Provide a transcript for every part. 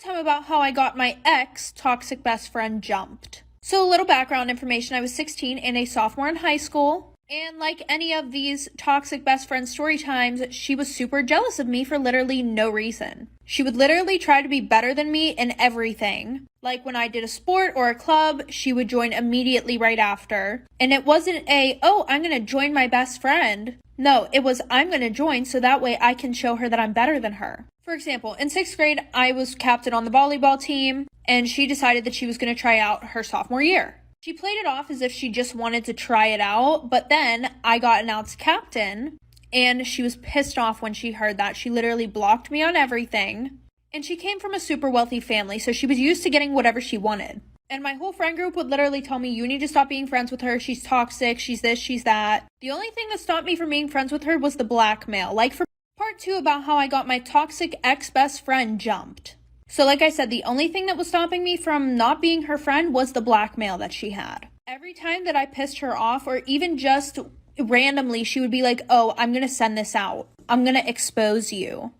Storytime about how I got my ex toxic best friend jumped. So a little background information, I was 16 and a sophomore in high school. And like any of these toxic best friend story times, she was super jealous of me for literally no reason. She would literally try to be better than me in everything. Like when I did a sport or a club, she would join immediately right after. And it wasn't oh, I'm going to join my best friend. No, it was, I'm going to join so that way I can show her that I'm better than her. For example, in 6th grade, I was captain on the volleyball team, and she decided that she was going to try out her sophomore year. She played it off as if she just wanted to try it out, but then I got announced captain, and she was pissed off when she heard that. She literally blocked me on everything, and she came from a super wealthy family, so she was used to getting whatever she wanted. And my whole friend group would literally tell me, you need to stop being friends with her, she's toxic, she's this, she's that. The only thing that stopped me from being friends with her was the blackmail. Like for part 2 about how I got my toxic ex-best friend jumped. So like I said, the only thing that was stopping me from not being her friend was the blackmail that she had. Every time that I pissed her off, or even just randomly, she would be like, oh, I'm going to send this out. I'm going to expose you.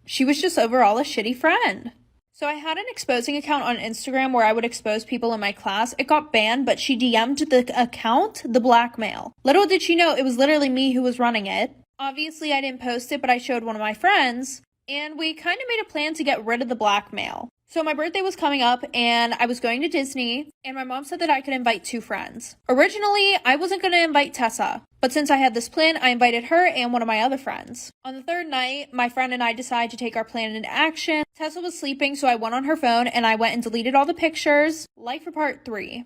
She was just overall a shitty friend. So I had an exposing account on Instagram where I would expose people in my class. It got banned, but she DM'd the account the blackmail. Little did she know it was literally me who was running it. Obviously, I didn't post it, but I showed one of my friends, and we kind of made a plan to get rid of the blackmail. So my birthday was coming up, and I was going to Disney, and my mom said that I could invite 2 friends. Originally, I wasn't going to invite Tessa, but since I had this plan, I invited her and one of my other friends. On the 3rd night, my friend and I decided to take our plan into action. Tessa was sleeping, so I went on her phone, and I went and deleted all the pictures, like for part 3.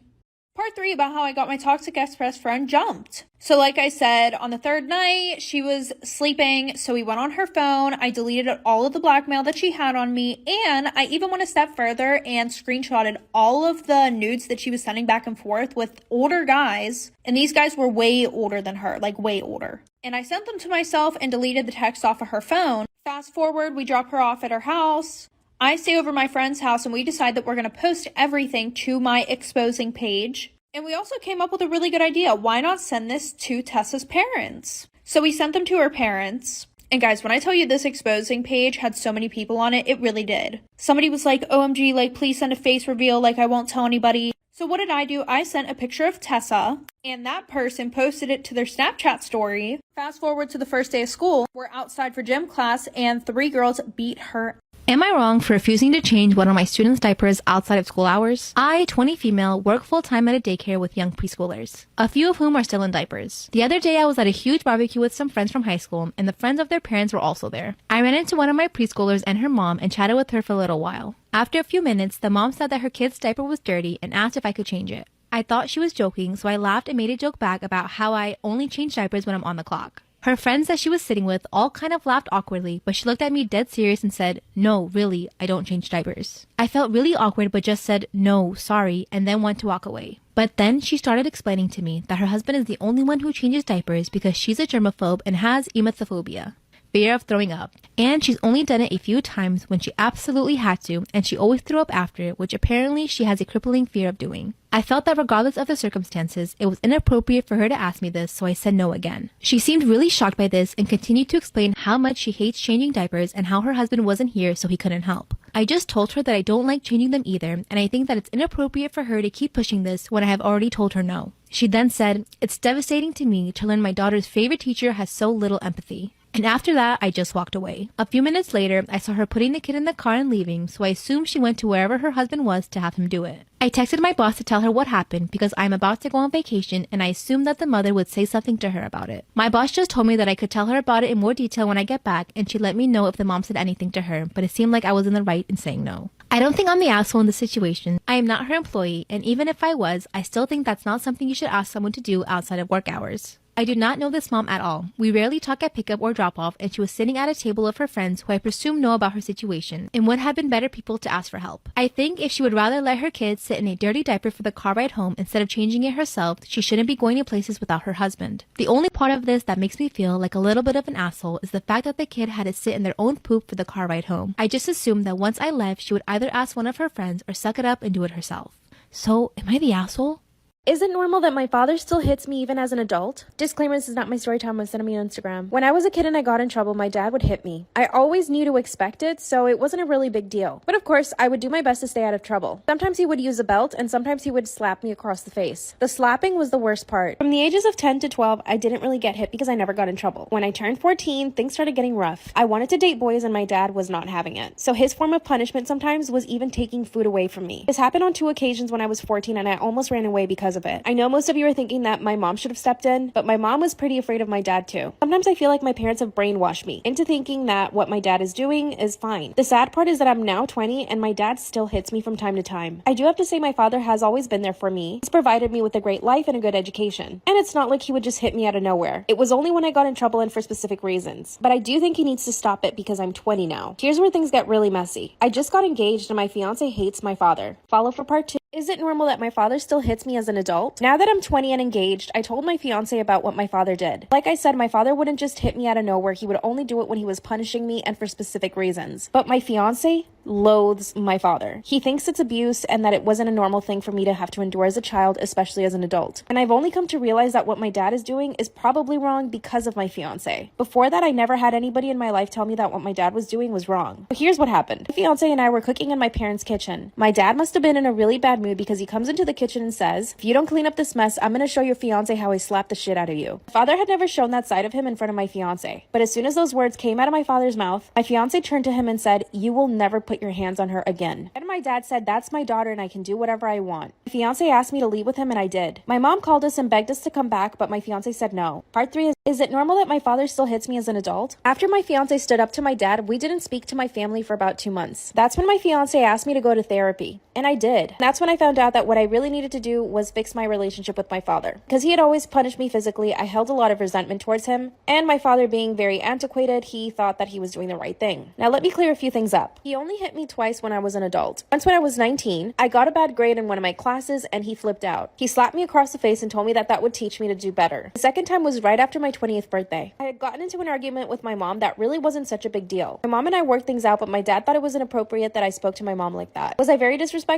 Part 3 about how I got my toxic ex-best friend jumped. So like I said, on the 3rd night, she was sleeping, so we went on her phone. I deleted all of the blackmail that she had on me, and I even went a step further and screenshotted all of the nudes that she was sending back and forth with older guys, and these guys were way older than her, like way older. And I sent them to myself and deleted the text off of her phone. Fast forward, we drop her off at her house. I stay over my friend's house, and we decide that we're going to post everything to my exposing page. And we also came up with a really good idea. Why not send this to Tessa's parents? So we sent them to her parents. And guys, when I tell you this exposing page had so many people on it, it really did. Somebody was like, OMG, like, please send a face reveal. Like, I won't tell anybody. So what did I do? I sent a picture of Tessa, and that person posted it to their Snapchat story. Fast forward to the first day of school. We're outside for gym class, and 3 girls beat her. Am I wrong for refusing to change one of my students' diapers outside of school hours? I, 20 female, work full-time at a daycare with young preschoolers, a few of whom are still in diapers. The other day I was at a huge barbecue with some friends from high school, and the friends of their parents were also there. I ran into one of my preschoolers and her mom and chatted with her for a little while. After a few minutes, the mom said that her kid's diaper was dirty and asked if I could change it. I thought she was joking, so I laughed and made a joke back about how I only change diapers when I'm on the clock. Her friends that she was sitting with all kind of laughed awkwardly, but she looked at me dead serious and said, no, really, I don't change diapers. I felt really awkward but just said, no, sorry, and then went to walk away. But then she started explaining to me that her husband is the only one who changes diapers because she's a germaphobe and has emetophobia, fear of throwing up. And she's only done it a few times when she absolutely had to, and she always threw up after it, which apparently she has a crippling fear of doing. I felt that regardless of the circumstances, it was inappropriate for her to ask me this, so I said no again. She seemed really shocked by this and continued to explain how much she hates changing diapers and how her husband wasn't here so he couldn't help. I just told her that I don't like changing them either, and I think that it's inappropriate for her to keep pushing this when I have already told her no. She then said, it's devastating to me to learn my daughter's favorite teacher has so little empathy. And after that, I just walked away. A few minutes later, I saw her putting the kid in the car and leaving, so I assumed she went to wherever her husband was to have him do it. I texted my boss to tell her what happened because I'm about to go on vacation and I assumed that the mother would say something to her about it. My boss just told me that I could tell her about it in more detail when I get back, and she let me know if the mom said anything to her, but it seemed like I was in the right in saying no. I don't think I'm the asshole in this situation. I am not her employee, and even if I was, I still think that's not something you should ask someone to do outside of work hours. I do not know this mom at all. We rarely talk at pickup or drop-off, and she was sitting at a table of her friends who I presume know about her situation and would have been better people to ask for help. I think if she would rather let her kids sit in a dirty diaper for the car ride home instead of changing it herself, she shouldn't be going to places without her husband. The only part of this that makes me feel like a little bit of an asshole is the fact that the kid had to sit in their own poop for the car ride home. I just assumed that once I left, she would either ask one of her friends or suck it up and do it herself. So, am I the asshole? Is it normal that my father still hits me even as an adult? Disclaimer, this is not my story time. Send me on Instagram. When I was a kid and I got in trouble, my dad would hit me. I always knew to expect it, so it wasn't a really big deal. But of course, I would do my best to stay out of trouble. Sometimes he would use a belt, and sometimes he would slap me across the face. The slapping was the worst part. From the ages of 10 to 12, I didn't really get hit because I never got in trouble. When I turned 14, things started getting rough. I wanted to date boys and my dad was not having it. So his form of punishment sometimes was even taking food away from me. This happened on 2 occasions when I was 14 and I almost ran away because of it. I know most of you are thinking that my mom should have stepped in, but my mom was pretty afraid of my dad too. Sometimes I feel like my parents have brainwashed me into thinking that what my dad is doing is fine. The sad part is that I'm now 20 and my dad still hits me from time to time. I do have to say my father has always been there for me. He's provided me with a great life and a good education. And it's not like he would just hit me out of nowhere. It was only when I got in trouble and for specific reasons. But I do think he needs to stop it because I'm 20 now. Here's where things get really messy. I just got engaged and my fiance hates my father. Follow for part 2. Is it normal that my father still hits me as an adult? Now that I'm 20 and engaged, I told my fiance about what my father did. Like I said, my father wouldn't just hit me out of nowhere. He would only do it when he was punishing me and for specific reasons. But my fiance loathes my father. He thinks it's abuse and that it wasn't a normal thing for me to have to endure as a child, especially as an adult. And I've only come to realize that what my dad is doing is probably wrong because of my fiance. Before that, I never had anybody in my life tell me that what my dad was doing was wrong. But here's what happened. My fiance and I were cooking in my parents' kitchen. My dad must have been in a really bad mood because he comes into the kitchen and says, "If you don't clean up this mess, I'm gonna show your fiance how I slapped the shit out of you." My father had never shown that side of him in front of my fiance. But as soon as those words came out of my father's mouth, my fiance turned to him and said, "You will never put your hands on her again." And my dad said, "That's my daughter and I can do whatever I want." My fiance asked me to leave with him and I did. My mom called us and begged us to come back, but my fiance said no. Part 3 is it normal that my father still hits me as an adult? After my fiance stood up to my dad, we didn't speak to my family for about 2 months. That's when my fiance asked me to go to therapy. And I did. That's when I found out that what I really needed to do was fix my relationship with my father. Because he had always punished me physically, I held a lot of resentment towards him. And my father being very antiquated, he thought that he was doing the right thing. Now let me clear a few things up. He only hit me twice when I was an adult. Once when I was 19, I got a bad grade in one of my classes and he flipped out. He slapped me across the face and told me that that would teach me to do better. The second time was right after my 20th birthday. I had gotten into an argument with my mom that really wasn't such a big deal. My mom and I worked things out, but my dad thought it was inappropriate that I spoke to my mom like that. Was I very disrespectful?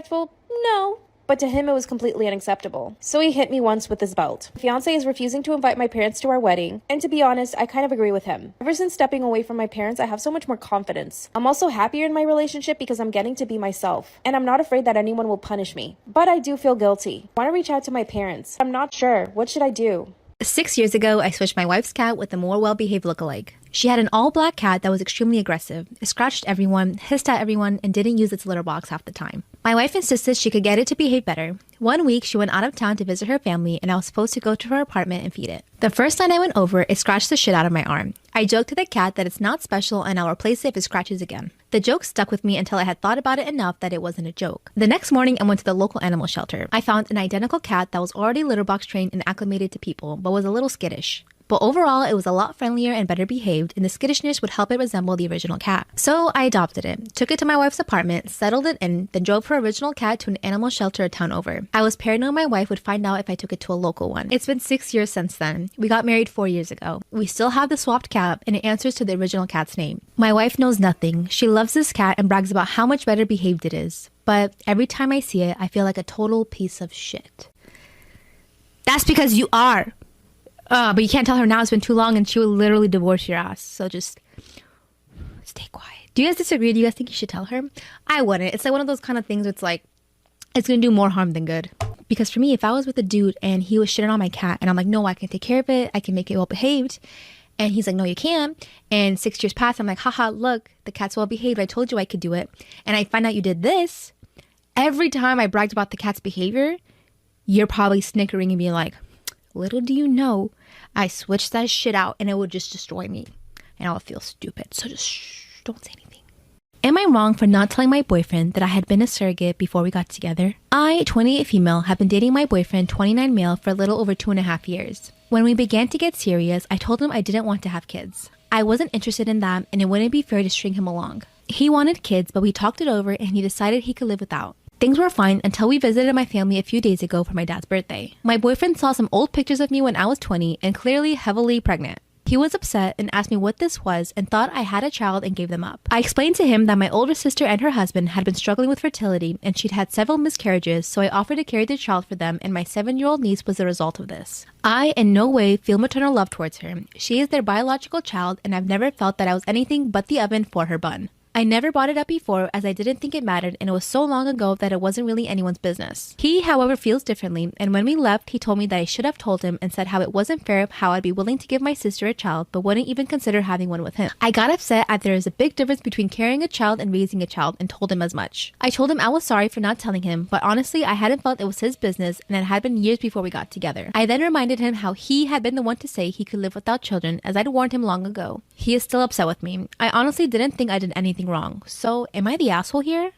No. But to him, it was completely unacceptable. So he hit me once with his belt. My fiance is refusing to invite my parents to our wedding. And to be honest, I kind of agree with him. Ever since stepping away from my parents, I have so much more confidence. I'm also happier in my relationship because I'm getting to be myself. And I'm not afraid that anyone will punish me. But I do feel guilty. I want to reach out to my parents. I'm not sure. What should I do? 6 years ago, I switched my wife's cat with a more well-behaved lookalike. She had an all-black cat that was extremely aggressive. It scratched everyone, hissed at everyone, and didn't use its litter box half the time. My wife insisted she could get it to behave better. One week, she went out of town to visit her family, and I was supposed to go to her apartment and feed it. The first night I went over, it scratched the shit out of my arm. I joked to the cat that it's not special and I'll replace it if it scratches again. The joke stuck with me until I had thought about it enough that it wasn't a joke. The next morning, I went to the local animal shelter. I found an identical cat that was already litter box trained and acclimated to people, but was a little skittish. But overall, it was a lot friendlier and better behaved, and the skittishness would help it resemble the original cat. So I adopted it, took it to my wife's apartment, settled it in, then drove her original cat to an animal shelter a town over. I was paranoid my wife would find out if I took it to a local one. It's been 6 years since then. We got married 4 years ago. We still have the swapped cat, and it answers to the original cat's name. My wife knows nothing. She loves this cat and brags about how much better behaved it is. But every time I see it, I feel like a total piece of shit. That's because you are. But you can't tell her now, it's been too long and she will literally divorce your ass. So just stay quiet. Do you guys disagree? Do you guys think you should tell her? I wouldn't. It's like one of those kind of things where it's like, it's going to do more harm than good. Because for me, if I was with a dude and he was shitting on my cat and I'm like, no, I can take care of it. I can make it well behaved. And he's like, no, you can't. And 6 years pass. I'm like, haha, look, the cat's well behaved. I told you I could do it. And I find out you did this. Every time I bragged about the cat's behavior, you're probably snickering and being like, little do you know, I switched that shit out and it would just destroy me. And I would feel stupid. So just don't say anything. Am I wrong for not telling my boyfriend that I had been a surrogate before we got together? I, 28 female, have been dating my boyfriend, 29 male, for a little over 2.5 years. When we began to get serious, I told him I didn't want to have kids. I wasn't interested in that and it wouldn't be fair to string him along. He wanted kids, but we talked it over and he decided he could live without. Things were fine until we visited my family a few days ago for my dad's birthday. My boyfriend saw some old pictures of me when I was 20 and clearly heavily pregnant. He was upset and asked me what this was and thought I had a child and gave them up. I explained to him that my older sister and her husband had been struggling with fertility and she'd had several miscarriages, so I offered to carry the child for them, and my 7-year-old niece was the result of this. I in no way feel maternal love towards her. She is their biological child, and I've never felt that I was anything but the oven for her bun. I never brought it up before as I didn't think it mattered, and it was so long ago that it wasn't really anyone's business. He, however, feels differently, and when we left, he told me that I should have told him and said how it wasn't fair how I'd be willing to give my sister a child but wouldn't even consider having one with him. I got upset as there is a big difference between carrying a child and raising a child and told him as much. I told him I was sorry for not telling him, but honestly I hadn't felt it was his business and it had been years before we got together. I then reminded him how he had been the one to say he could live without children as I'd warned him long ago. He is still upset with me. I honestly didn't think I did anything wrong. So am I the asshole here?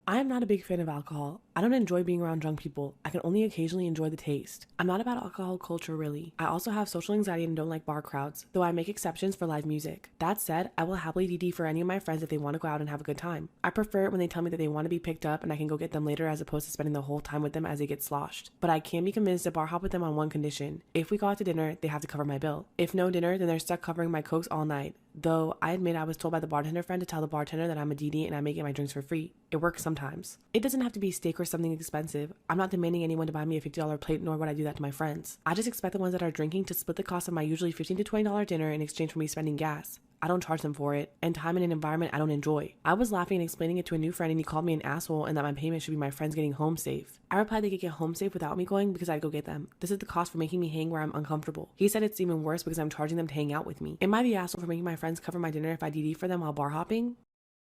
I am not a big fan of alcohol. I don't enjoy being around drunk people. I can only occasionally enjoy the taste. I'm not about alcohol culture really. I also have social anxiety and don't like bar crowds, though I make exceptions for live music. That said, I will happily DD for any of my friends if they want to go out and have a good time. I prefer it when they tell me that they want to be picked up and I can go get them later as opposed to spending the whole time with them as they get sloshed. But I can be convinced to bar hop with them on one condition. If we go out to dinner, they have to cover my bill. If no dinner, then they're stuck covering my cokes all night. Though I admit I was told by the bartender friend to tell the bartender that I'm a DD and I may get my drinks for free. It works sometimes. It doesn't have to be steak or something expensive. I'm not demanding anyone to buy me a $50 plate, nor would I do that to my friends. I just expect the ones that are drinking to split the cost of my usually $15 to $20 dinner in exchange for me spending gas. I don't charge them for it, and time in an environment I don't enjoy. I was laughing and explaining it to a new friend and he called me an asshole and that my payment should be my friends getting home safe. I replied they could get home safe without me going because I'd go get them. This is the cost for making me hang where I'm uncomfortable. He said it's even worse because I'm charging them to hang out with me. Am I the asshole for making my friends cover my dinner if I DD for them while bar hopping?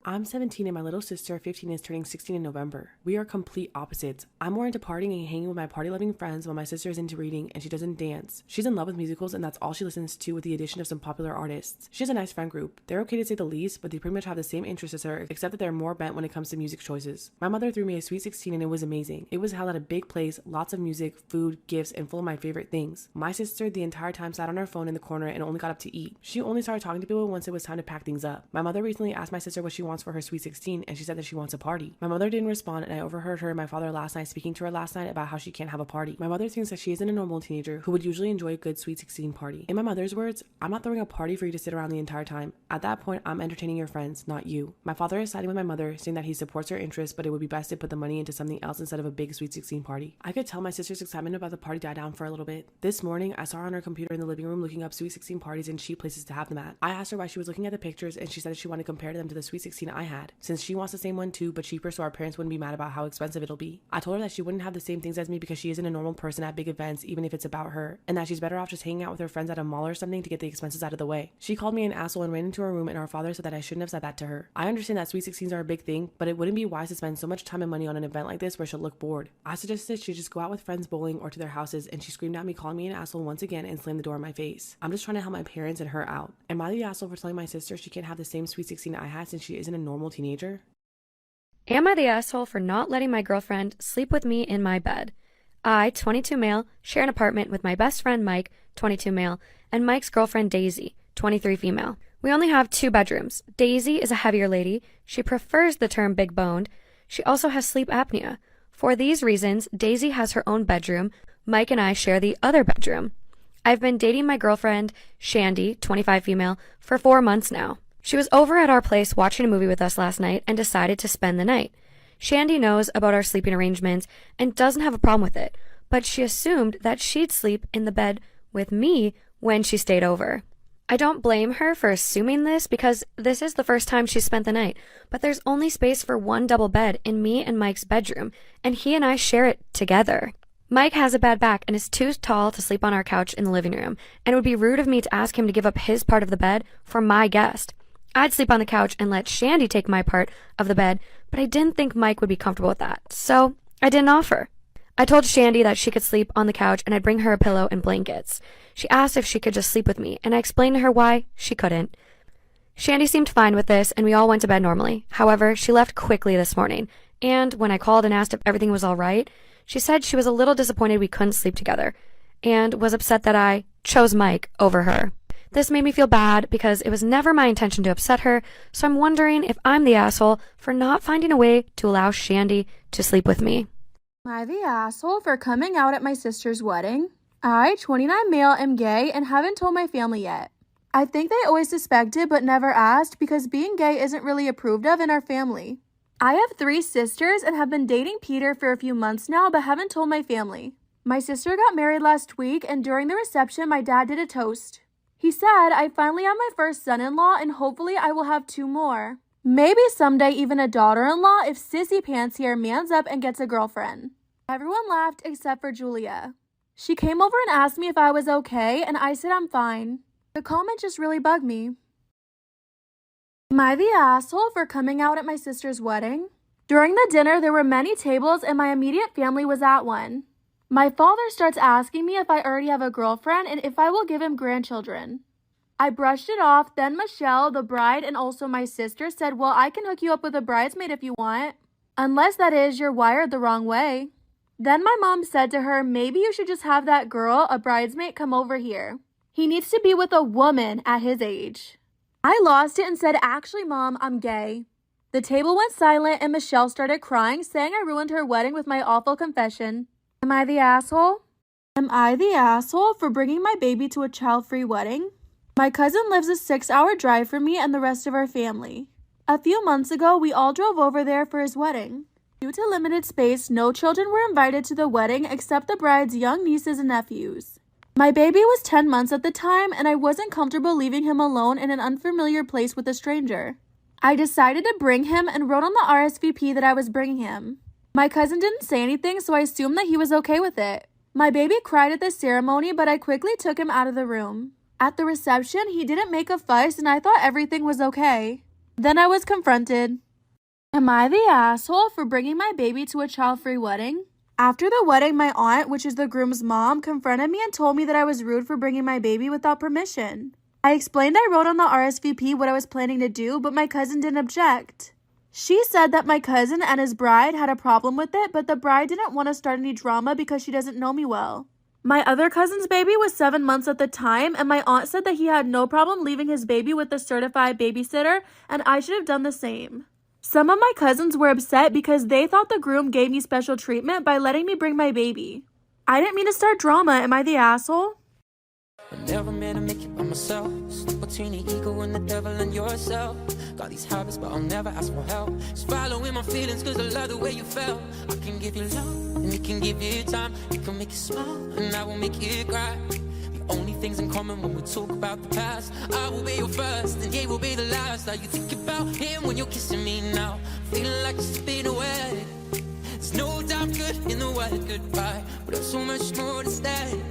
I'm 17 and my little sister, 15, is turning 16 in November. We are complete opposites. I'm more into partying and hanging with my party-loving friends while my sister is into reading and she doesn't dance. She's in love with musicals and that's all she listens to with the addition of some popular artists. She has a nice friend group. They're okay to say the least, but they pretty much have the same interests as her except that they're more bent when it comes to music choices. My mother threw me a sweet 16 and it was amazing. It was held at a big place, lots of music, food, gifts, and full of my favorite things. My sister the entire time sat on her phone in the corner and only got up to eat. She only started talking to people once it was time to pack things up. My mother recently asked my sister what she wants for her sweet 16 and she said that she wants a party. My mother didn't respond and I overheard her and my father last night speaking to her last night about how she can't have a party. My mother thinks that she isn't a normal teenager who would usually enjoy a good sweet 16 party. In my mother's words, I'm not throwing a party for you to sit around the entire time. At that point, I'm entertaining your friends, not you. My father is siding with my mother, saying that he supports her interests, but it would be best to put the money into something else instead of a big sweet 16 party. I could tell my sister's excitement about the party died down for a little bit. This morning, I saw her on her computer in the living room looking up sweet 16 parties and cheap places to have them at. I asked her why she was looking at the pictures and she said that she wanted to compare them to the sweet 16 I had, since she wants the same one too, but cheaper so our parents wouldn't be mad about how expensive it'll be. I told her that she wouldn't have the same things as me because she isn't a normal person at big events even if it's about her, and that she's better off just hanging out with her friends at a mall or something to get the expenses out of the way. She called me an asshole and ran into her room and our father said that I shouldn't have said that to her. I understand that sweet 16s are a big thing, but it wouldn't be wise to spend so much time and money on an event like this where she'll look bored. I suggested she just go out with friends bowling or to their houses and she screamed at me, calling me an asshole once again and slammed the door in my face. I'm just trying to help my parents and her out. Am I the asshole for telling my sister she can't have the same sweet 16 I had since she isn't a normal teenager? Am I the asshole for not letting my girlfriend sleep with me in my bed? I, 22 male, share an apartment with my best friend Mike, 22 male, and Mike's girlfriend Daisy, 23 female. We only have 2 bedrooms. Daisy is a heavier lady. She prefers the term big boned. She also has sleep apnea. For these reasons, Daisy has her own bedroom. Mike and I share the other bedroom. I've been dating my girlfriend, Shandy, 25 female, for 4 months now. She was over at our place watching a movie with us last night and decided to spend the night. Shandy knows about our sleeping arrangements and doesn't have a problem with it, but she assumed that she'd sleep in the bed with me when she stayed over. I don't blame her for assuming this because this is the first time she spent the night, but there's only space for 1 double bed in me and Mike's bedroom, and he and I share it together. Mike has a bad back and is too tall to sleep on our couch in the living room, and it would be rude of me to ask him to give up his part of the bed for my guest. I'd sleep on the couch and let Shandy take my part of the bed, but I didn't think Mike would be comfortable with that, so I didn't offer. I told Shandy that she could sleep on the couch and I'd bring her a pillow and blankets. She asked if she could just sleep with me, and I explained to her why she couldn't. Shandy seemed fine with this, and we all went to bed normally. However, she left quickly this morning, and when I called and asked if everything was all right, she said she was a little disappointed we couldn't sleep together, and was upset that I chose Mike over her. This made me feel bad because it was never my intention to upset her, so I'm wondering if I'm the asshole for not finding a way to allow Shandy to sleep with me. Am I the asshole for coming out at my sister's wedding? I, 29 male, am gay and haven't told my family yet. I think they always suspected but never asked because being gay isn't really approved of in our family. I have 3 sisters and have been dating Peter for a few months now but haven't told my family. My sister got married last week and during the reception my dad did a toast. He said, I finally have my first son-in-law and hopefully I will have 2 more. Maybe someday even a daughter-in-law if Sissy Pants here mans up and gets a girlfriend. Everyone laughed except for Julia. She came over and asked me if I was okay and I said I'm fine. The comment just really bugged me. Am I the asshole for coming out at my sister's wedding? During the dinner, there were many tables and my immediate family was at one. My father starts asking me if I already have a girlfriend and if I will give him grandchildren. I brushed it off, then Michelle, the bride, and also my sister said, well, I can hook you up with a bridesmaid if you want. Unless that is, you're wired the wrong way. Then my mom said to her, maybe you should just have that girl, a bridesmaid, come over here. He needs to be with a woman at his age. I lost it and said, actually, Mom, I'm gay. The table went silent and Michelle started crying, saying I ruined her wedding with my awful confession. Am I the asshole? Am I the asshole for bringing my baby to a child-free wedding? My cousin lives a 6-hour drive from me and the rest of our family. A few months ago, we all drove over there for his wedding. Due to limited space, no children were invited to the wedding except the bride's young nieces and nephews. My baby was 10 months at the time, and I wasn't comfortable leaving him alone in an unfamiliar place with a stranger. I decided to bring him and wrote on the RSVP that I was bringing him. My cousin didn't say anything, so I assumed that he was okay with it. My baby cried at the ceremony, but I quickly took him out of the room. At the reception, he didn't make a fuss, and I thought everything was okay. Then I was confronted. Am I the asshole for bringing my baby to a child-free wedding? After the wedding, my aunt, which is the groom's mom, confronted me and told me that I was rude for bringing my baby without permission. I explained I wrote on the RSVP what I was planning to do, but my cousin didn't object. She said that my cousin and his bride had a problem with it, but the bride didn't want to start any drama because she doesn't know me well. My other cousin's baby was 7 months at the time, and my aunt said that he had no problem leaving his baby with a certified babysitter, and I should have done the same. Some of my cousins were upset because they thought the groom gave me special treatment by letting me bring my baby. I didn't mean to start drama. Am I the asshole? I never meant to make it by myself. Stuck between the ego and the devil and yourself. Got these habits, but I'll never ask for help. Just following my feelings, cause I love the way you felt. I can give you love, and you can give you time. You can make you smile, and I will make you cry. The only things in common when we talk about the past. I will be your first, and he will be the last. How you think about him when you're kissing me now. Feeling like it's been away. There's no doubt good in the word goodbye, but there's so much more to stay.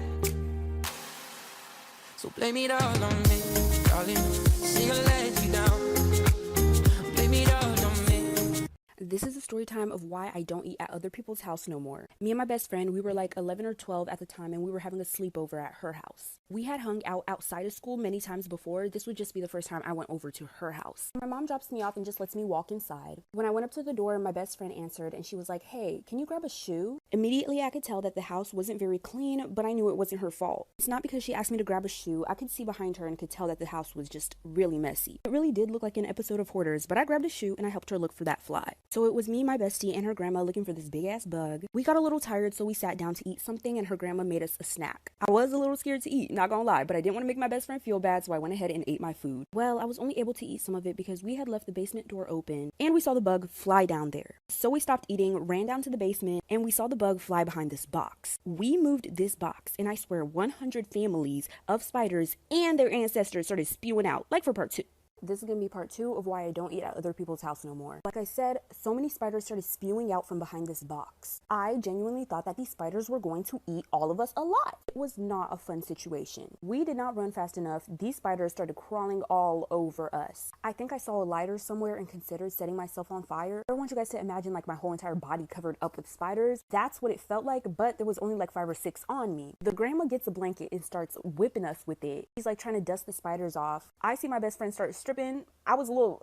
So blame it all on me, darling. See, I let you down. Blame it all on me. This is a story time of why I don't eat at other people's house no more. Me and my best friend, we were like 11 or 12 at the time, and we were having a sleepover at her house. We had hung out outside of school many times before. This would just be the first time I went over to her house. My mom drops me off and just lets me walk inside. When I went up to the door, my best friend answered and she was like, hey, can you grab a shoe? Immediately, I could tell that the house wasn't very clean, but I knew it wasn't her fault. It's not because she asked me to grab a shoe. I could see behind her and could tell that the house was just really messy. It really did look like an episode of Hoarders, but I grabbed a shoe and I helped her look for that fly. So it was me, my bestie, and her grandma looking for this big ass bug. We got a little tired, so we sat down to eat something and her grandma made us a snack. I was a little scared to eat, not gonna lie, but I didn't want to make my best friend feel bad, so I went ahead and ate my food. Well, I was only able to eat some of it because we had left the basement door open and we saw the bug fly down there. So we stopped eating, ran down to the basement, and we saw the bug fly behind this box. We moved this box, and I swear 100 families of spiders and their ancestors started spewing out, like for part 2. This is going to be part 2 of why I don't eat at other people's house no more. Like I said, so many spiders started spewing out from behind this box. I genuinely thought that these spiders were going to eat all of us alive. It was not a fun situation. We did not run fast enough. These spiders started crawling all over us. I think I saw a lighter somewhere and considered setting myself on fire. I want you guys to imagine like my whole entire body covered up with spiders. That's what it felt like, but there was only like 5 or 6 on me. The grandma gets a blanket and starts whipping us with it. She's like trying to dust the spiders off. I see my best friend start stripping. I was a little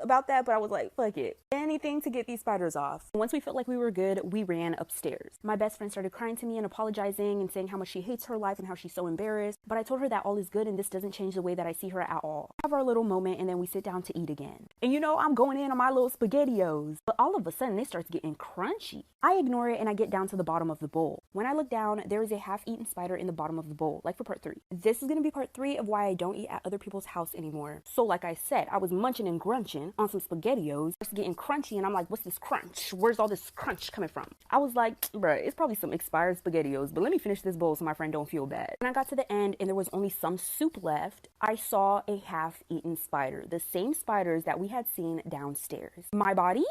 about that, but I was like, fuck it. Anything to get these spiders off. Once we felt like we were good, we ran upstairs. My best friend started crying to me and apologizing and saying how much she hates her life and how she's so embarrassed. But I told her that all is good and this doesn't change the way that I see her at all. We have our little moment and then we sit down to eat again. And you know, I'm going in on my little SpaghettiOs. But all of a sudden, it starts getting crunchy. I ignore it and I get down to the bottom of the bowl. When I look down, there is a half-eaten spider in the bottom of the bowl, like for part 3. This is going to be part 3 of why I don't eat at other people's house anymore. So like I said, I was munching and grunching on some SpaghettiOs. It's getting crunchy and I'm like, what's this crunch? Where's all this crunch coming from? I was like, bruh, it's probably some expired SpaghettiOs, but let me finish this bowl so my friend don't feel bad. When I got to the end and there was only some soup left, I saw a half-eaten spider. The same spiders that we had seen downstairs. My body?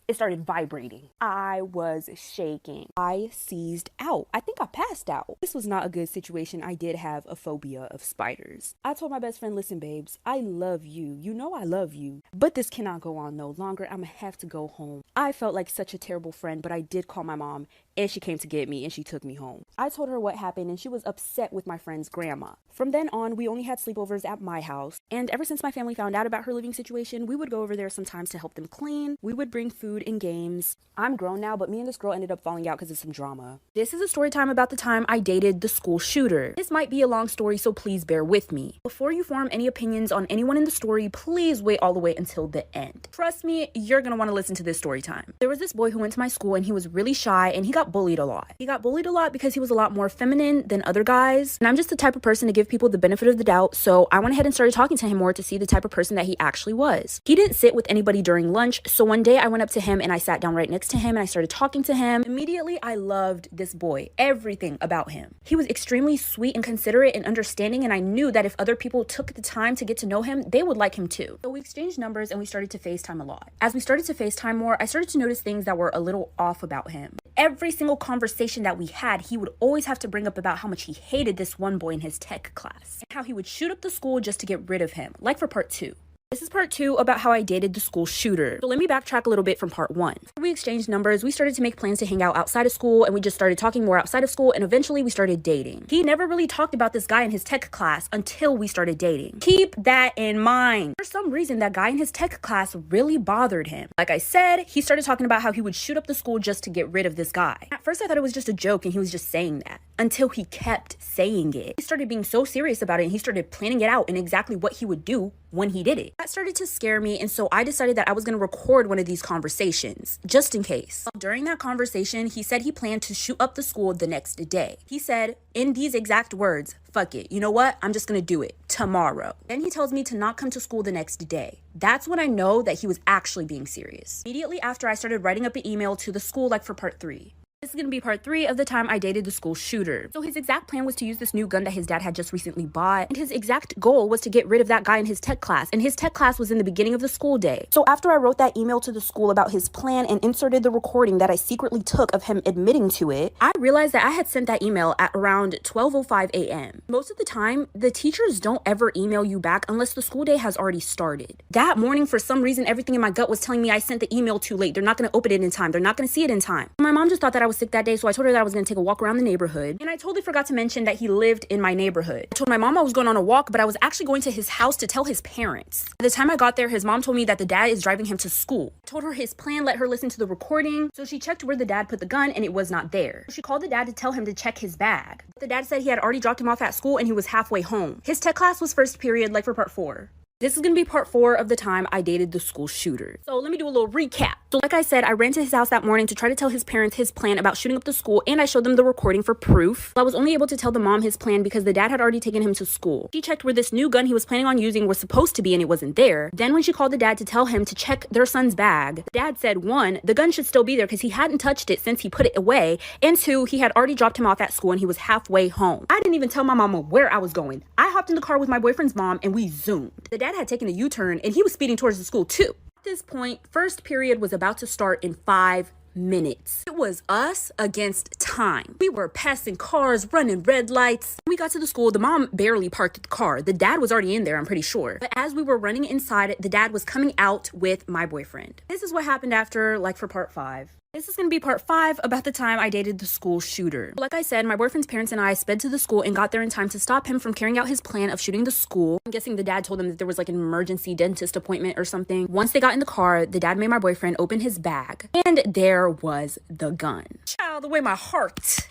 It started vibrating. I was shaking. I seized out. I think I passed out. This was not a good situation. I did have a phobia of spiders. I told my best friend, listen, babes, I love you. You know I love you. But this cannot go on no longer. I'm gonna have to go home. I felt like such a terrible friend, but I did call my mom and she came to get me and she took me home. I told her what happened and she was upset with my friend's grandma. From then on, we only had sleepovers at my house. And ever since my family found out about her living situation, we would go over there sometimes to help them clean. We would bring food and games. I'm grown now, but me and this girl ended up falling out because of some drama. This is a story time about the time I dated the school shooter. This might be a long story, so please bear with me. Before you form any opinions on anyone in the story, please wait all the way until the end. Trust me, you're gonna want to listen to this story time. There was this boy who went to my school and he was really shy and he got bullied a lot. He got bullied a lot because he was a lot more feminine than other guys. And I'm just the type of person to give people the benefit of the doubt, so I went ahead and started talking to him more to see the type of person that he actually was. He didn't sit with anybody during lunch, so one day I went up to him and I sat down right next to him and I started talking to him. Immediately, I loved this boy, everything about him. He was extremely sweet and considerate and understanding, and I knew that if other people took the time to get to know him, they would like him too. So we exchanged numbers and we started to FaceTime a lot. As we started to FaceTime more, I started to notice things that were a little off about him. Every single conversation that we had, he would always have to bring up about how much he hated this one boy in his tech class, and how he would shoot up the school just to get rid of him, like for part 2. This is part 2 about how I dated the school shooter. So let me backtrack a little bit from part 1. We exchanged numbers, we started to make plans to hang out outside of school, and we just started talking more outside of school, and eventually we started dating. He never really talked about this guy in his tech class until we started dating. Keep that in mind. For some reason, that guy in his tech class really bothered him. Like I said, he started talking about how he would shoot up the school just to get rid of this guy. At first, I thought it was just a joke and he was just saying that, until he kept saying it. He started being so serious about it and he started planning it out and exactly what he would do when he did it. That started to scare me, and so I decided that I was going to record one of these conversations, just in case. During that conversation, he said he planned to shoot up the school the next day. He said, in these exact words, fuck it, you know what? I'm just going to do it tomorrow. Then he tells me to not come to school the next day. That's when I know that he was actually being serious. Immediately after, I started writing up an email to the school like for part 3. This is going to be part 3 of the time I dated the school shooter. So his exact plan was to use this new gun that his dad had just recently bought. And his exact goal was to get rid of that guy in his tech class. And his tech class was in the beginning of the school day. So after I wrote that email to the school about his plan and inserted the recording that I secretly took of him admitting to it, I realized that I had sent that email at around 12:05 a.m. Most of the time, the teachers don't ever email you back unless the school day has already started. That morning, for some reason, everything in my gut was telling me I sent the email too late. They're not going to open it in time. They're not going to see it in time. My mom just thought that I was sick that day, so I told her that I was going to take a walk around the neighborhood. And I totally forgot to mention that he lived in my neighborhood. I told my mom I was going on a walk, but I was actually going to his house to tell his parents. By the time I got there, his mom told me that the dad is driving him to school. I told her his plan, let her listen to the recording. So she checked where the dad put the gun and it was not there. She called the dad to tell him to check his bag. The dad said he had already dropped him off at school and he was halfway home. His tech class was first period, like for part 4. This is going to be part 4 of the time I dated the school shooter. So let me do a little recap. So like I said, I ran to his house that morning to try to tell his parents his plan about shooting up the school, and I showed them the recording for proof. I was only able to tell the mom his plan because the dad had already taken him to school. She checked where this new gun he was planning on using was supposed to be and it wasn't there. Then when she called the dad to tell him to check their son's bag, the dad said, 1, the gun should still be there because he hadn't touched it since he put it away, and 2, he had already dropped him off at school and he was halfway home. I didn't even tell my mama where I was going. I hopped in the car with my boyfriend's mom and we zoomed. The dad had taken a U-turn and he was speeding towards the school too. At this point, first period was about to start in 5 minutes. It was us against time. We were passing cars, running red lights. When we got to the school, the mom barely parked the car. The dad was already in there, I'm pretty sure. But as we were running inside, the dad was coming out with my boyfriend. This is what happened after, like for part 5. This is going to be part 5 about the time I dated the school shooter. Like I said, my boyfriend's parents and I sped to the school and got there in time to stop him from carrying out his plan of shooting the school. I'm guessing the dad told him that there was like an emergency dentist appointment or something. Once they got in the car, the dad made my boyfriend open his bag, and there was the gun. Child, the way my heart...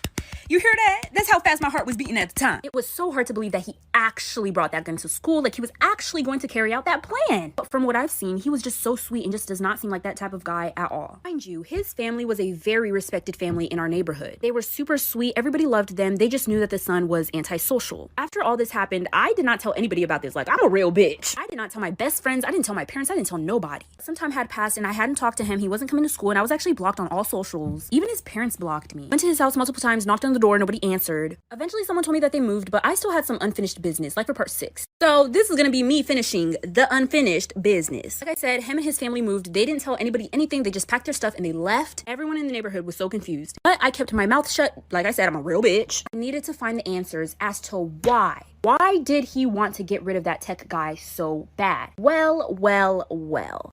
You hear that? That's how fast my heart was beating at the time. It was so hard to believe that he actually brought that gun to school, like he was actually going to carry out that plan. But from what I've seen, he was just so sweet and just does not seem like that type of guy at all. Mind you, his family was a very respected family in our neighborhood. They were super sweet, everybody loved them, they just knew that the son was antisocial. After all this happened, I did not tell anybody about this, like I'm a real bitch. I did not tell my best friends, I didn't tell my parents, I didn't tell nobody. Some time had passed and I hadn't talked to him, he wasn't coming to school, and I was actually blocked on all socials. Even his parents blocked me. Went to his house multiple times, knocked on the door, nobody answered. Eventually someone told me that they moved, but I still had some unfinished business, like for part 6. So this is gonna be me finishing the unfinished business. Like I said, him and his family moved. They didn't tell anybody anything. They just packed their stuff and they left. Everyone in the neighborhood was so confused. But I kept my mouth shut. Like I said, I'm a real bitch. I needed to find the answers as to why. Why did he want to get rid of that tech guy so bad? Well.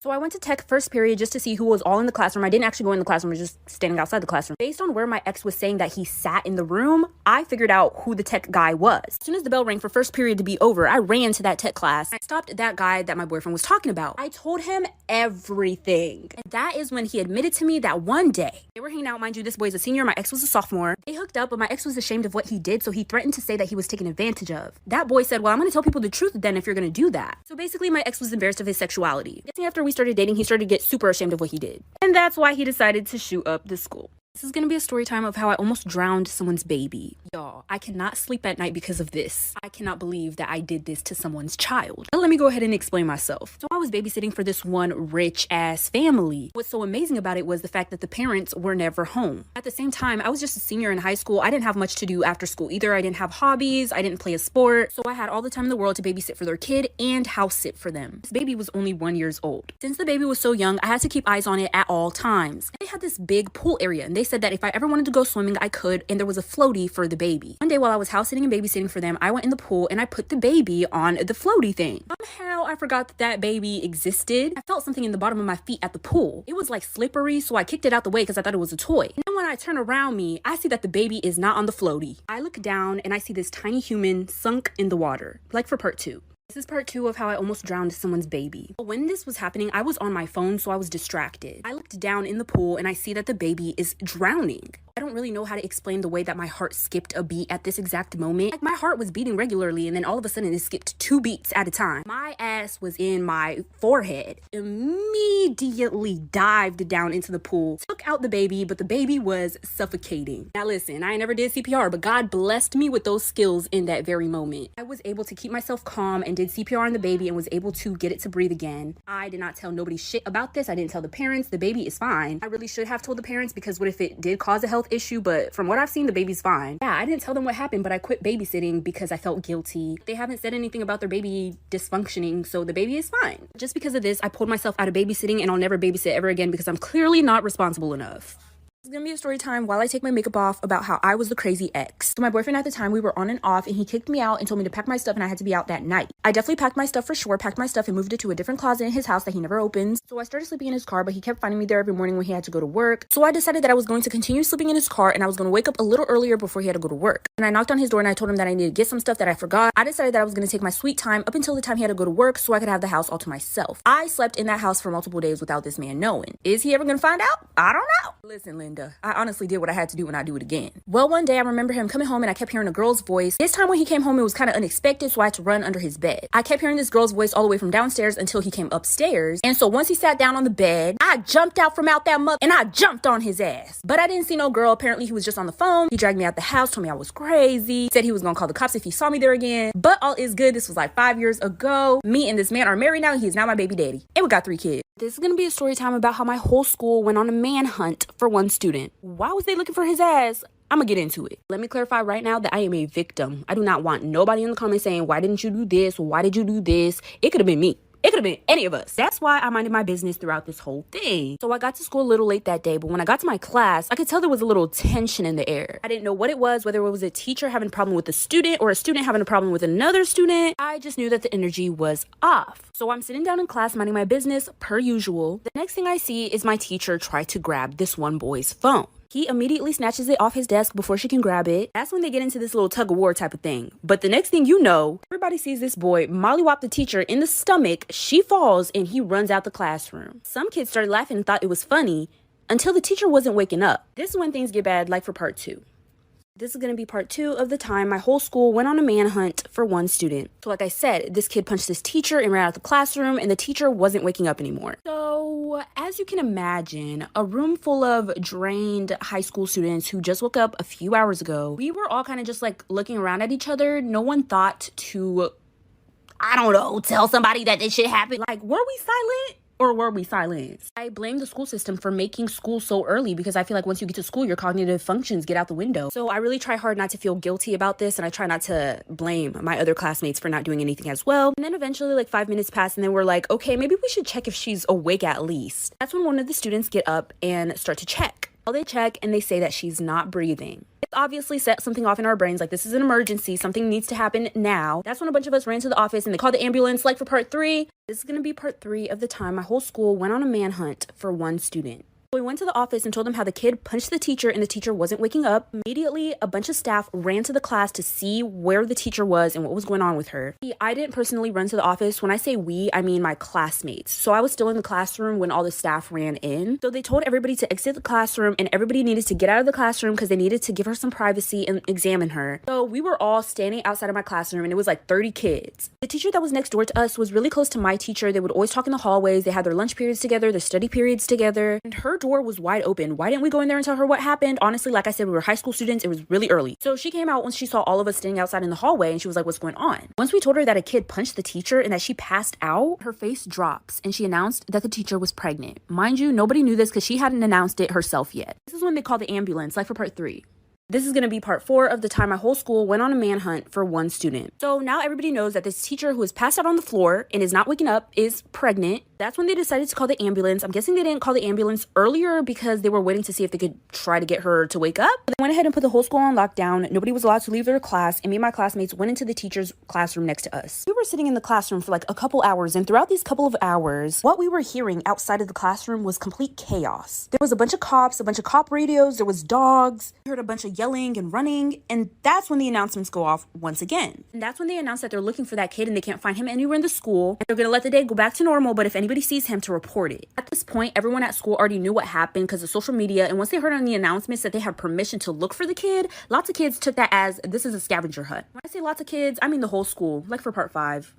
So I went to tech first period just to see who was all in the classroom. I didn't actually go in the classroom, I was just standing outside the classroom. Based on where my ex was saying that he sat in the room, I figured out who the tech guy was. As soon as the bell rang for first period to be over, I ran to that tech class. I stopped that guy that my boyfriend was talking about. I told him everything. And that is when he admitted to me that one day, they were hanging out, mind you, this boy's a senior, my ex was a sophomore. They hooked up, but my ex was ashamed of what he did, so he threatened to say that he was taken advantage of. That boy said, well, I'm going to tell people the truth then if you're going to do that. So basically, my ex was embarrassed of his sexuality. Guessing after we started dating, he started to get super ashamed of what he did. And that's why he decided to shoot up the school. This is gonna be a story time of how I almost drowned someone's baby. Y'all, I cannot sleep at night because of this. I cannot believe that I did this to someone's child. Now let me go ahead and explain myself. So I was babysitting for this one rich ass family. What's so amazing about it was the fact that the parents were never home. At the same time, I was just a senior in high school. I didn't have much to do after school either. I didn't have hobbies. I didn't play a sport. So I had all the time in the world to babysit for their kid and house sit for them. This baby was only 1 year old. Since the baby was so young, I had to keep eyes on it at all times. They had this big pool area and they said that if I ever wanted to go swimming, I could, and there was a floaty for the baby. One day while I was house sitting and babysitting for them, I went in the pool and I put the baby on the floaty thing. Somehow I forgot that that baby existed. I felt something in the bottom of my feet at the pool. It was like slippery, so I kicked it out the way because I thought it was a toy. And then when I turn around me, I see that the baby is not on the floaty. I look down and I see this tiny human sunk in the water, like for part 2. This is part 2 of how I almost drowned someone's baby. When this was happening, I was on my phone, so I was distracted. I looked down in the pool and I see that the baby is drowning. I don't really know how to explain the way that my heart skipped a beat at this exact moment. Like my heart was beating regularly and then all of a sudden it skipped 2 beats at a time. My ass was in my forehead. Immediately dived down into the pool, took out the baby, but the baby was suffocating. Now listen, I never did CPR, but God blessed me with those skills in that very moment. I was able to keep myself calm and did CPR on the baby and was able to get it to breathe again. I did not tell nobody shit about this. I didn't tell the parents. The baby is fine. I really should have told the parents because what if it did cause a health issue? But from what I've seen, the baby's fine. Yeah, I didn't tell them what happened, but I quit babysitting because I felt guilty. They haven't said anything about their baby dysfunctioning, so the baby is fine. Just because of this, I pulled myself out of babysitting and I'll never babysit ever again because I'm clearly not responsible enough. It's gonna be a story time while I take my makeup off about how I was the crazy ex. So my boyfriend at the time, we were on and off and he kicked me out and told me to pack my stuff and I had to be out that night. I definitely packed my stuff for sure, packed my stuff and moved it to a different closet in his house that he never opens. So I started sleeping in his car, but he kept finding me there every morning when he had to go to work. So I decided that I was going to continue sleeping in his car and I was going to wake up a little earlier before he had to go to work. And I knocked on his door and I told him that I needed to get some stuff that I forgot. I decided that I was going to take my sweet time up until the time he had to go to work so I could have the house all to myself. I slept in that house for multiple days without this man knowing. Is he ever going to find out? I don't know. Listen, Linda, I honestly did what I had to do and I do it again. Well, one day I remember him coming home and I kept hearing a girl's voice. This time when he came home, it was kind of unexpected, so I had to run under his bed. I kept hearing this girl's voice all the way from downstairs until he came upstairs. And so once he sat down on the bed, I jumped out from out that mother and I jumped on his ass. But I didn't see no girl. Apparently he was just on the phone. He dragged me out the house, told me I was crazy, said he was gonna call the cops if he saw me there again. But all is good. This was like 5 years ago. Me and this man are married now. He's now my baby daddy. And we got 3 kids. This is gonna be a story time about how my whole school went on a manhunt for one student. Why was they looking for his ass? I'm gonna get into it. Let me clarify right now that I am a victim. I do not want nobody in the comments saying, why didn't you do this? Why did you do this? It could have been me. It could have been any of us. That's why I minded my business throughout this whole thing. So I got to school a little late that day, but when I got to my class, I could tell there was a little tension in the air. I didn't know what it was, whether it was a teacher having a problem with a student or a student having a problem with another student. I just knew that the energy was off. So I'm sitting down in class minding my business per usual. The next thing I see is my teacher try to grab this one boy's phone. He immediately snatches it off his desk before she can grab it. That's when they get into this little tug of war type of thing. But the next thing you know, everybody sees this boy mollywop the teacher in the stomach. She falls and he runs out the classroom. Some kids started laughing and thought it was funny until the teacher wasn't waking up. This is when things get bad, like for part 2. This is going to be part 2 of the time my whole school went on a manhunt for one student. So like I said, this kid punched this teacher and ran out of the classroom, and the teacher wasn't waking up anymore. So as you can imagine, a room full of drained high school students who just woke up a few hours ago, we were all kind of just like looking around at each other. No one thought to, I don't know, tell somebody that this shit happened. Like, were we silent? Or were we silenced? I blame the school system for making school so early because I feel like once you get to school, your cognitive functions get out the window. So I really try hard not to feel guilty about this, and I try not to blame my other classmates for not doing anything as well. And then eventually like 5 minutes pass and then we're like, okay, maybe we should check if she's awake at least. That's when one of the students get up and start to check. Well, they check and they say that she's not breathing. It's obviously set something off in our brains, like this is an emergency, something needs to happen now. That's when a bunch of us ran to the office and they called the ambulance, like for part 3. This is gonna be part 3 of the time my whole school went on a manhunt for one student. We went to the office and told them how the kid punched the teacher and the teacher wasn't waking up. Immediately, a bunch of staff ran to the class to see where the teacher was and what was going on with her. I didn't personally run to the office. When I say we, I mean my classmates. So I was still in the classroom when all the staff ran in. So they told everybody to exit the classroom and everybody needed to get out of the classroom because they needed to give her some privacy and examine her. So we were all standing outside of my classroom and it was like 30 kids. The teacher that was next door to us was really close to my teacher. They would always talk in the hallways. They had their lunch periods together, their study periods together, and her door was wide open. Why didn't we go in there and tell her what happened? Honestly, like I said, we were high school students. It was really early. So she came out once she saw all of us standing outside in the hallway and she was like, what's going on? Once we told her that a kid punched the teacher and that she passed out, her face drops and she announced that the teacher was pregnant. Mind you, nobody knew this because she hadn't announced it herself yet. This is when they called the ambulance, like for part 3. This is going to be part 4 of the time my whole school went on a manhunt for one student. So now everybody knows that this teacher who is passed out on the floor and is not waking up is pregnant. That's when they decided to call the ambulance. I'm guessing they didn't call the ambulance earlier because they were waiting to see if they could try to get her to wake up. They went ahead and put the whole school on lockdown. Nobody was allowed to leave their class, and me and my classmates went into the teacher's classroom next to us. We were sitting in the classroom for like a couple hours, and throughout these couple of hours, what we were hearing outside of the classroom was complete chaos. There was a bunch of cops, a bunch of cop radios, there was dogs. We heard a bunch of yelling and running, and that's when the announcements go off once again. And that's when they announced that they're looking for that kid and they can't find him anywhere in the school. And they're gonna let the day go back to normal, but if anybody sees him, to report it. At this point, everyone at school already knew what happened because of social media, and once they heard on the announcements that they had permission to look for the kid, lots of kids took that as this is a scavenger hunt. When I say lots of kids, I mean the whole school, like for part 5.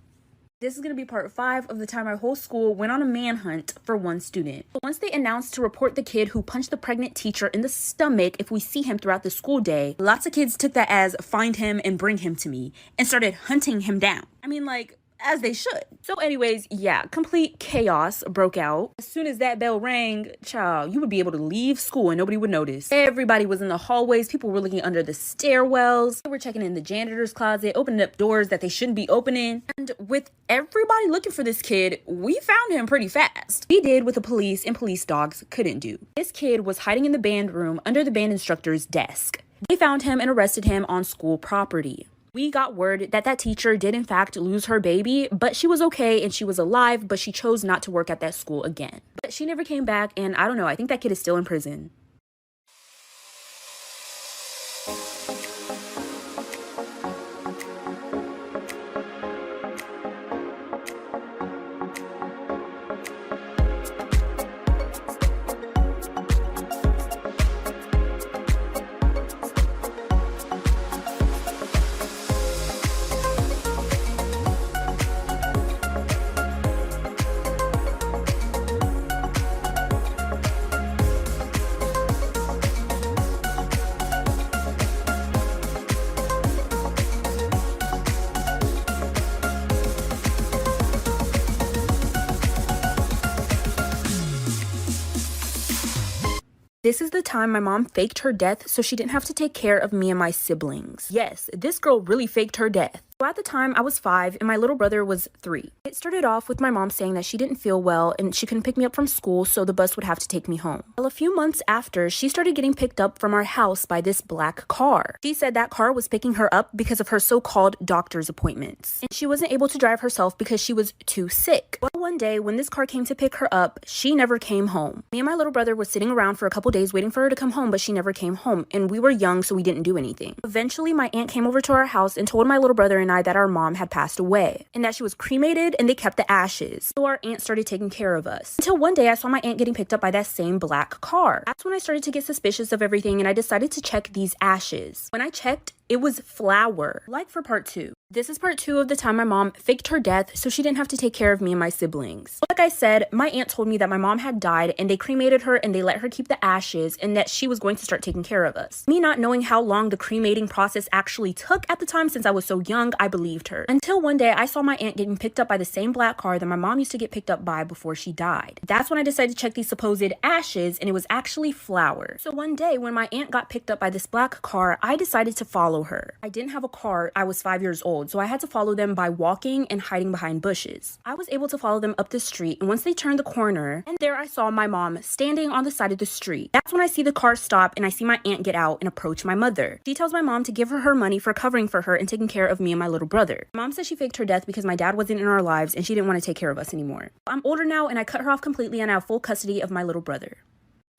This is going to be part 5 of the time our whole school went on a manhunt for one student. But once they announced to report the kid who punched the pregnant teacher in the stomach if we see him throughout the school day, lots of kids took that as find him and bring him to me and started hunting him down. I mean, like, as they should. So anyways, yeah, complete chaos broke out. As soon as that bell rang, child, you would be able to leave school and nobody would notice. Everybody was in the hallways. People were looking under the stairwells. They were checking in the janitor's closet, opening up doors that they shouldn't be opening. And with everybody looking for this kid, we found him pretty fast. We did what the police and police dogs couldn't do. This kid was hiding in the band room under the band instructor's desk. They found him and arrested him on school property. We got word that that teacher did in fact lose her baby, but she was okay and she was alive, but she chose not to work at that school again. But she never came back, and I don't know, I think that kid is still in prison. This is the time my mom faked her death so she didn't have to take care of me and my siblings. Yes, this girl really faked her death. So at the time, I was 5 and my little brother was 3. It started off with my mom saying that she didn't feel well and she couldn't pick me up from school, so the bus would have to take me home. Well, a few months after, she started getting picked up from our house by this black car. She said that car was picking her up because of her so-called doctor's appointments. And she wasn't able to drive herself because she was too sick. Well, one day when this car came to pick her up, she never came home. Me and my little brother were sitting around for a couple days waiting for her to come home, but she never came home. And we were young, so we didn't do anything. Eventually, my aunt came over to our house and told my little brother and I that our mom had passed away and that she was cremated and they kept the ashes. So our aunt started taking care of us. Until one day I saw my aunt getting picked up by that same black car. That's when I started to get suspicious of everything and I decided to check these ashes. When I checked, it was flour. Like for part 2. This is part 2 of the time my mom faked her death so she didn't have to take care of me and my siblings. Like I said, my aunt told me that my mom had died and they cremated her and they let her keep the ashes and that she was going to start taking care of us. Me not knowing how long the cremating process actually took at the time since I was so young, I believed her. Until one day I saw my aunt getting picked up by the same black car that my mom used to get picked up by before she died. That's when I decided to check these supposed ashes and it was actually flour. So one day when my aunt got picked up by this black car, I decided to follow her. I didn't have a car, I was 5 years old, so I had to follow them by walking and hiding behind bushes. I was able to follow them up the street, and once they turned the corner, and there I saw my mom standing on the side of the street. That's when I see the car stop and I see my aunt get out and approach my mother. She tells my mom to give her money for covering for her and taking care of me and my little brother. Mom says she faked her death because my dad wasn't in our lives and she didn't want to take care of us anymore. I'm older now and I cut her off completely and I have full custody of my little brother.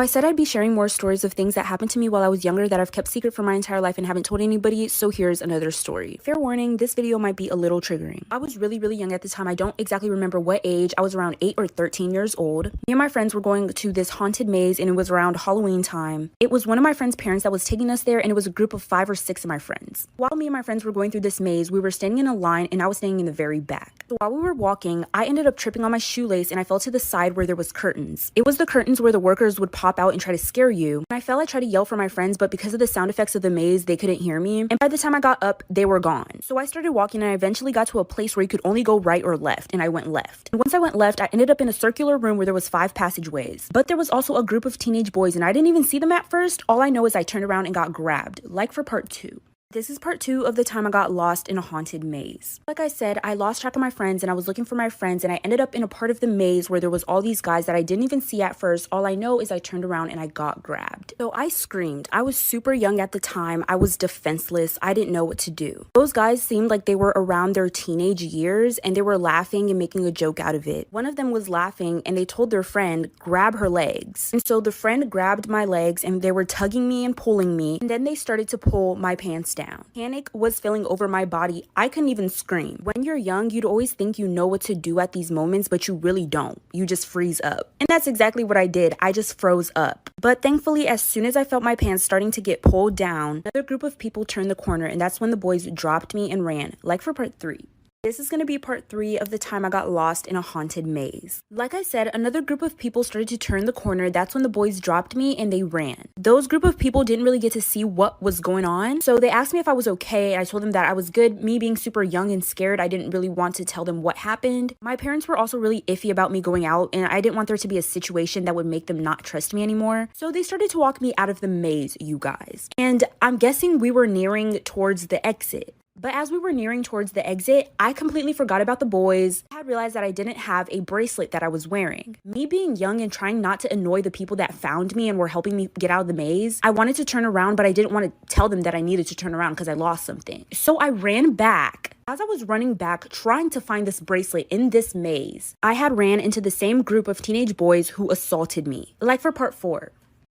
I said I'd be sharing more stories of things that happened to me while I was younger that I've kept secret for my entire life and haven't told anybody, so here's another story. Fair warning, this video might be a little triggering. I was really young at the time. I don't exactly remember what age. I was around 8 or 13 years old. Me and my friends were going to this haunted maze and it was around Halloween time. It was one of my friend's parents that was taking us there and it was a group of 5 or 6 of my friends. While me and my friends were going through this maze, we were standing in a line and I was standing in the very back. So while we were walking, I ended up tripping on my shoelace and I fell to the side where there was curtains. It was the curtains where the workers would pop out and try to scare you. When I fell, I tried to yell for my friends, but because of the sound effects of the maze, they couldn't hear me. And by the time I got up, they were gone. So I started walking and I eventually got to a place where you could only go right or left, and I went left. And once I went left, I ended up in a circular room where there was 5 passageways. But there was also a group of teenage boys and I didn't even see them at first. All I know is I turned around and got grabbed, like for part 2. This is part 2 of the time I got lost in a haunted maze. Like I said, I lost track of my friends and I was looking for my friends and I ended up in a part of the maze where there was all these guys that I didn't even see at first. All I know is I turned around and I got grabbed. So I screamed. I was super young at the time. I was defenseless. I didn't know what to do. Those guys seemed like they were around their teenage years and they were laughing and making a joke out of it. One of them was laughing and they told their friend, grab her legs. And so the friend grabbed my legs and they were tugging me and pulling me. And then they started to pull my pants down. Panic was filling over my body. I couldn't even scream. When you're young, you'd always think you know what to do at these moments, but you really don't. You just freeze up. And that's exactly what I did. I just froze up. But thankfully, as soon as I felt my pants starting to get pulled down, another group of people turned the corner, and that's when the boys dropped me and ran, like for part 3. This is going to be part 3 of the time I got lost in a haunted maze. Like I said, another group of people started to turn the corner. That's when the boys dropped me and they ran. Those group of people didn't really get to see what was going on. So they asked me if I was okay. I told them that I was good. Me being super young and scared, I didn't really want to tell them what happened. My parents were also really iffy about me going out and I didn't want there to be a situation that would make them not trust me anymore. So they started to walk me out of the maze, you guys. And I'm guessing we were nearing towards the exit. But as we were nearing towards the exit, I completely forgot about the boys. I had realized that I didn't have a bracelet that I was wearing. Me being young and trying not to annoy the people that found me and were helping me get out of the maze, I wanted to turn around, but I didn't want to tell them that I needed to turn around because I lost something. So I ran back. As I was running back, trying to find this bracelet in this maze, I had ran into the same group of teenage boys who assaulted me, like for part 4.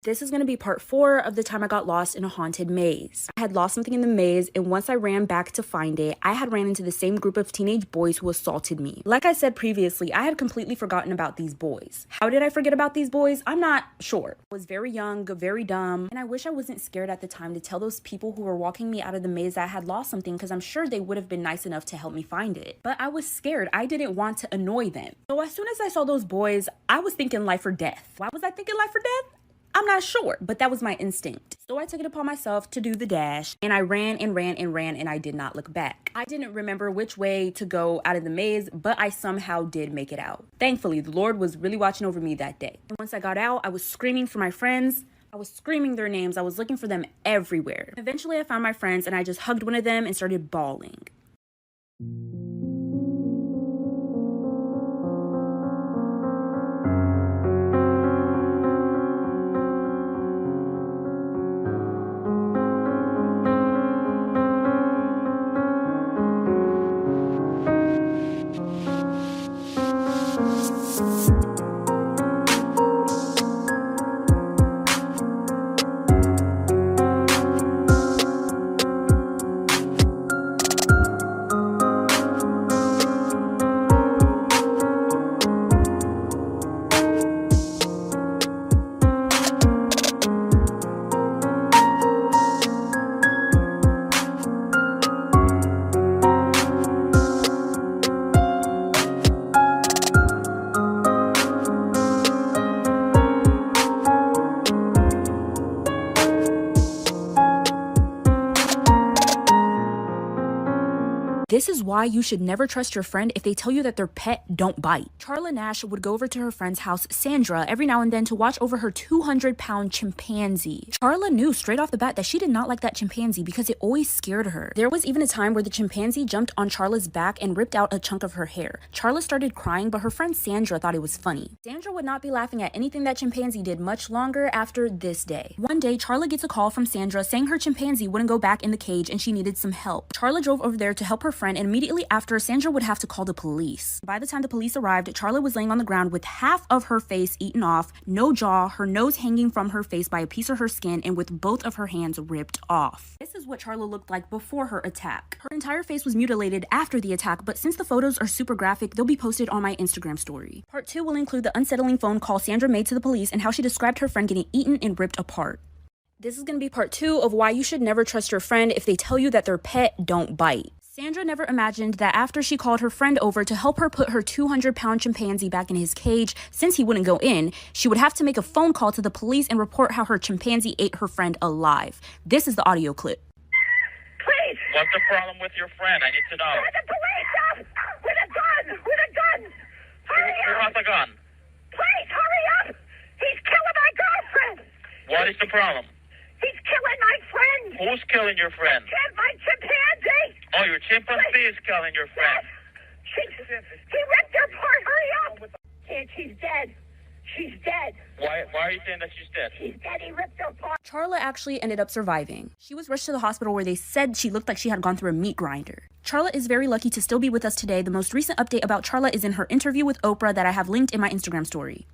This is going to be part 4 of the time I got lost in a haunted maze. I had lost something in the maze, and once I ran back to find it, I had ran into the same group of teenage boys who assaulted me. Like I said previously, I had completely forgotten about these boys. How did I forget about these boys? I'm not sure. I was very young, very dumb, and I wish I wasn't scared at the time to tell those people who were walking me out of the maze that I had lost something, because I'm sure they would have been nice enough to help me find it. But I was scared. I didn't want to annoy them. So as soon as I saw those boys, I was thinking life or death. Why was I thinking life or death? I'm not sure, but that was my instinct. So I took it upon myself to do the dash, and I ran and ran and ran, and I did not look back. I didn't remember which way to go out of the maze, but I somehow did make it out. Thankfully, the Lord was really watching over me that day. And once I got out, I was screaming for my friends. I was screaming their names. I was looking for them everywhere. Eventually, I found my friends, and I just hugged one of them and started bawling. This is why you should never trust your friend if they tell you that their pet don't bite. Charla Nash would go over to her friend's house, Sandra, every now and then to watch over her 200-pound chimpanzee. Charla knew straight off the bat that she did not like that chimpanzee because it always scared her. There was even a time where the chimpanzee jumped on Charla's back and ripped out a chunk of her hair. Charla started crying, but her friend Sandra thought it was funny. Sandra would not be laughing at anything that chimpanzee did much longer after this day. One day, Charla gets a call from Sandra saying her chimpanzee wouldn't go back in the cage and she needed some help. Charla drove over there to help her friend, and immediately after, Sandra would have to call the police. By the time the police arrived, Charla was laying on the ground with half of her face eaten off, no jaw, her nose hanging from her face by a piece of her skin, and with both of her hands ripped off. This is what Charla looked like before her attack. Her entire face was mutilated after the attack, but since the photos are super graphic, they'll be posted on my Instagram story. Part 2 will include the unsettling phone call Sandra made to the police and how she described her friend getting eaten and ripped apart. This is going to be part 2 of why you should never trust your friend if they tell you that their pet don't bite. Sandra never imagined that after she called her friend over to help her put her 200-pound chimpanzee back in his cage, since he wouldn't go in, she would have to make a phone call to the police and report how her chimpanzee ate her friend alive. This is the audio clip. Please! What's the problem with your friend? I need to know. Let the police up! With a gun! With a gun! Hurry Who up! has a gun? Please, hurry up! He's killing my girlfriend! What is the problem? He's killing my friend! Who's killing your friend? My chimpanzee! Oh, your chimpanzee is killing your friend. He ripped her apart! Hurry up! And she's dead. She's dead. Why are you saying that she's dead? She's dead. He ripped her apart. Charla actually ended up surviving. She was rushed to the hospital where they said she looked like she had gone through a meat grinder. Charla is very lucky to still be with us today. The most recent update about Charla is in her interview with Oprah that I have linked in my Instagram story.